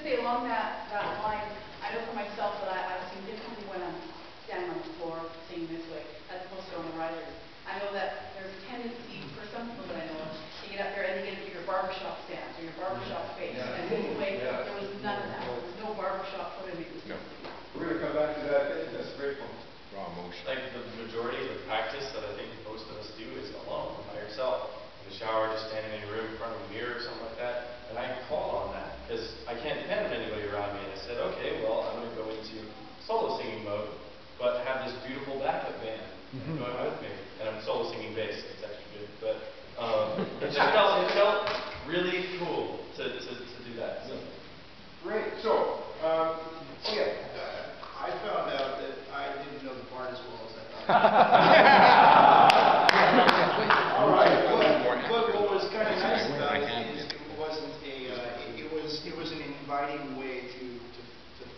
to say along that line, I know for myself that I've seen differently when I'm standing on the floor singing this way as opposed to on the risers. I know that there's a tendency for some people that I know to get up there and they get into your barbershop stance or your barbershop face. Yeah. And this way, there was none of that. There was no barbershop put in it. No. We're going to come back to that. I think that's a great point. Wrong motion. Like the majority of the practice that I think most of us do is alone, by yourself. In the shower, just standing in your room in front of a mirror or something like that. And I call on that because I can't depend on anybody around me. And I said, okay, well, I'm going to go into solo singing mode, but have this beautiful backup band going with me. And I'm solo singing bass. It's actually good. But it felt really cool to do that. So. Great. So, okay. I found out that I didn't know the part as well as I thought. All right. But what was kind of nice about it is it wasn't it was an inviting way to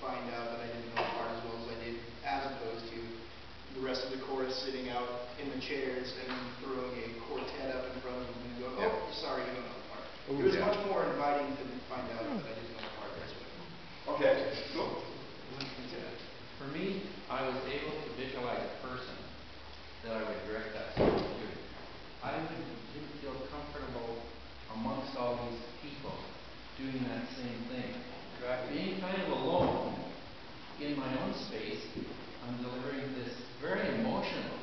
find out that I didn't know the part as well as I did, as opposed to the rest of the chorus sitting out in the chairs and throwing a quartet up in front of them and going, oh, sorry, you don't know the part. It was much more inviting to find out that I didn't know the part as well. Okay. Cool. For me, I was able to visualize a person that I would direct that song to. I didn't feel comfortable amongst all these people doing that same thing. Being kind of alone in my own space, I'm delivering this very emotional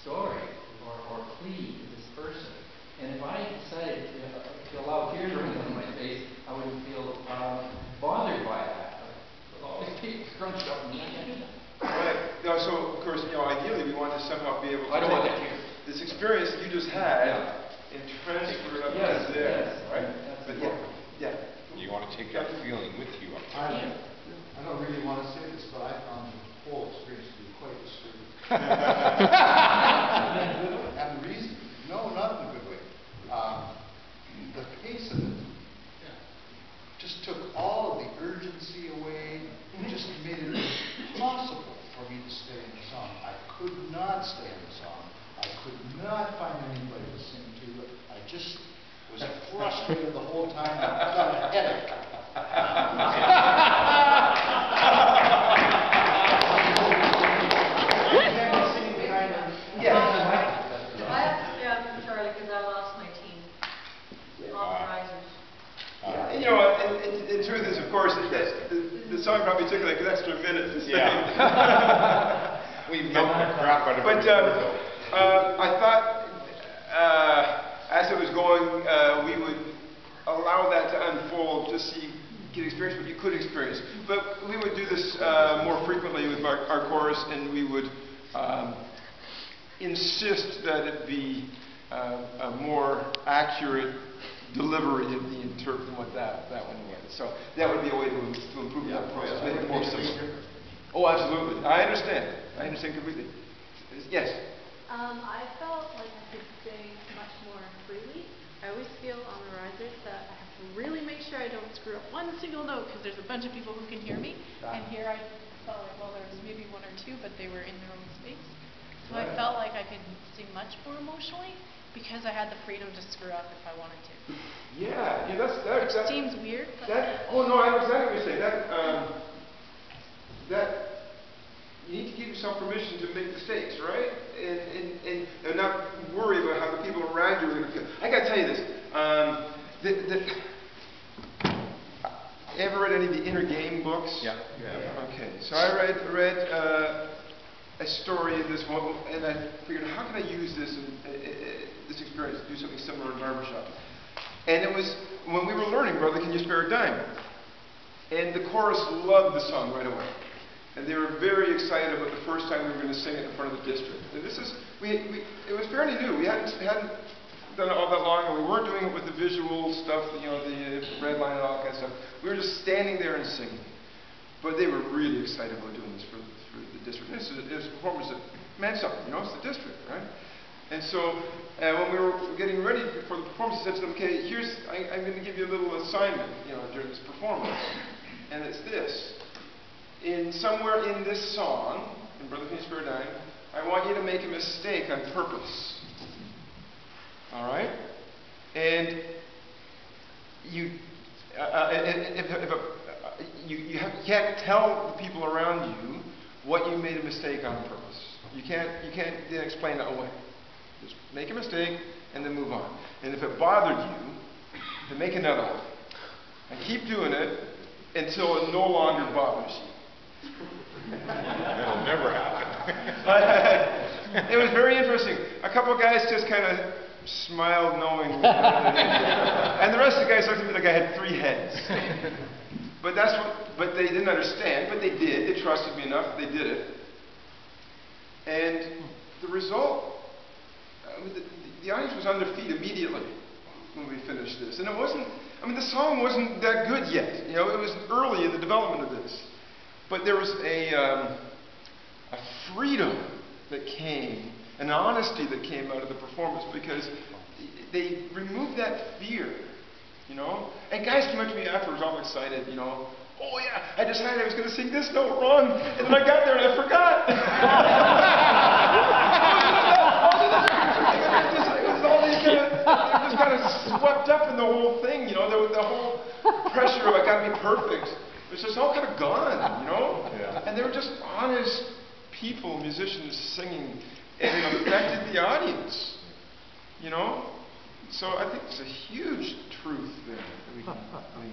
story or plea to this person. And if I decided to allow tears running down my face, I would feel bothered by that. All these people scrunched up and I can't do that. Right. No, so, of course, ideally we want to somehow be able to I don't want take that here. this experience that you just had and transfer it up to there. Yes. Right? But yeah. You want to take that feeling with you up there. I don't really want to say this, but I found the whole experience to be quite disturbing. And the reason, no, not in a good way. The pace of it just took all of the urgency away. It just made it impossible for me to stay in the song. I could not stay in the song. I could not find anybody to sing to. I just was frustrated the whole time. I got a headache. Singing behind her. Yeah. I have to stay out from Charlie because I lost my team. All the risers. And the truth is, of course, the song probably took like an extra minute to sing. Yeah. We milked the crap out of But it. I thought, as it was going, we would allow that to unfold to get experience what you could experience. But we would do this more frequently with our chorus, and we would insist that it be a more accurate delivery of the interpret than what that one was. So that would be a way to improve that process, make it more simple. Oh, absolutely. I understand. I understand completely. Yes? I felt like I could sing much more freely. I always feel on the risers that I have to really make sure I don't screw up one single note because there's a bunch of people who can hear me. And here I felt like, well, there was maybe one or two, but they were in their own space. So I felt like I could sing much more emotionally because I had the freedom to screw up if I wanted to. Yeah, Which seems weird, but oh no, I understand what you're saying. That you need to give yourself permission to make mistakes, right? And not worry about how the people around you are going to feel. I got to tell you this. Ever read any of the Inner Game books? Yeah. Okay, so I read a story in this one, and I figured, how can I use this experience to do something similar in barbershop? And it was when we were learning "Brother, Can You Spare a Dime?" And the chorus loved the song right away. And they were very excited about the first time we were going to sing it in front of the district. And this is, it was fairly new. We hadn't done it all that long, and we weren't doing it with the visual stuff, the red line and all that kind of stuff. We were just standing there and singing. But they were really excited about doing this for the district. It was a performance that meant something, it's the district, right? And so when we were getting ready for the performance, I said to them, okay, I'm going to give you a little assignment, during this performance. And it's this. Somewhere in this song, in Brother, Can You Spare a Dime, I want you to make a mistake on purpose. All right? And if you can't tell the people around you what you made a mistake on purpose. You can't then explain it away. Just make a mistake and then move on. And if it bothered you, then make another one. And keep doing it until it no longer bothers you. That'll never happen. It was very interesting. A couple of guys just kind of smiled knowingly. And the rest of the guys looked at me like I had 3 heads. But they didn't understand, but they did. They trusted me enough, they did it. And the result, the audience was on their feet immediately when we finished this. And it wasn't, the song wasn't that good yet. You know, it was early in the development of this. But there was a freedom that came, an honesty that came out of the performance because they removed that fear, you know. And guys came up to me afterwards all excited, you know. Oh yeah, I decided I was going to sing this note wrong, and then I got there and I forgot. They just kind of swept up in the whole thing, you know. The whole pressure of I got to be perfect. It was just all kind of gone, you know. Yeah. And they were just honest people, musicians singing, and it affected the audience, you know. So I think there's a huge truth there. That we can,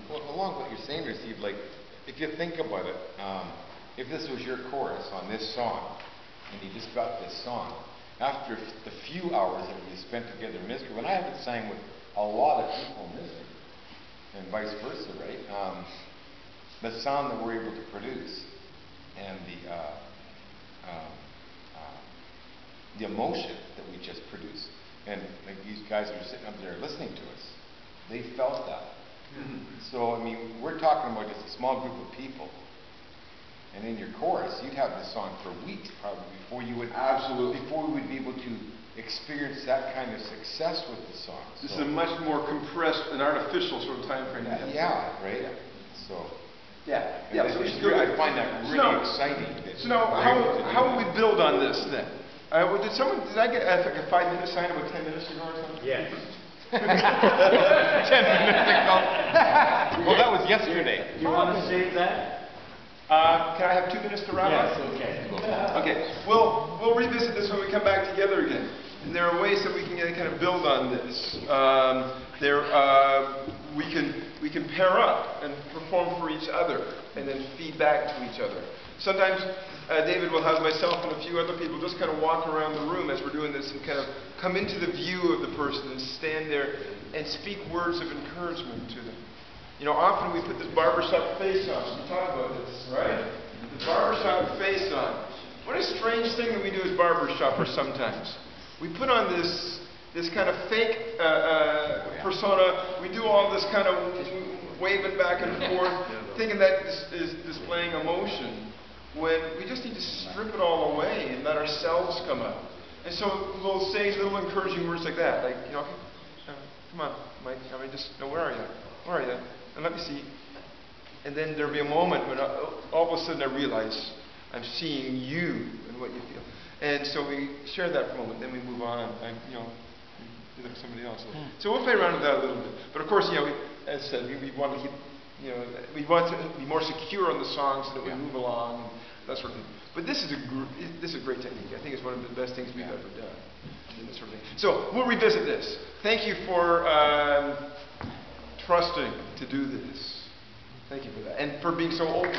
Well, along with what you're saying there, Steve, like, if you think about it, if this was your chorus on this song, and you just got this song, after the few hours that we spent together in Misery, when I haven't sang with a lot of people in Misery, and vice versa, right? The sound that we're able to produce, and the emotion that we just produced, and like these guys that are sitting up there listening to us, they felt that. So, I mean, we're talking about just a small group of people. And in your chorus, you'd have this song for weeks probably before you would before we would be able to experience that kind of success with the song. This is a much more compressed and artificial sort of time frame. Yeah, right? So, I find that really exciting. So now, how will we build on this then? Did I get like a 5-minute sign about 10 minutes ago or something? Yes. 10 minutes ago. Well, that was yesterday. You want to save that? Can I have 2 minutes to wrap up? Yes, okay. Okay. We'll revisit this when we come back together again. And there are ways that we can kind of build on this. We can pair up and perform for each other and then feed back to each other. Sometimes David will have myself and a few other people just kind of walk around the room as we're doing this and kind of come into the view of the person and stand there and speak words of encouragement to them. You know, often we put this barbershop face on. We talk about this, right? The barbershop face on. What a strange thing that we do as barbershoppers sometimes. We put on this kind of fake persona. We do all this kind of waving back and forth, thinking that is displaying emotion, when we just need to strip it all away and let ourselves come out. And so we'll say little encouraging words like that, like, you know, come on, Mike, where are you? Where are you? And let me see. And then there'll be a moment when all of a sudden I realize I'm seeing you and what you feel. And so we share that for a moment, then we move on. We look at somebody else. So we'll play around with that a little bit. But of course, as I said, we want to keep, we want to be more secure on the song so that we move along and that sort of thing. But this is a great technique. I think it's one of the best things we've ever done. This sort of thing. So we'll revisit this. Thank you for trusting to do this. Thank you for that, and for being so open.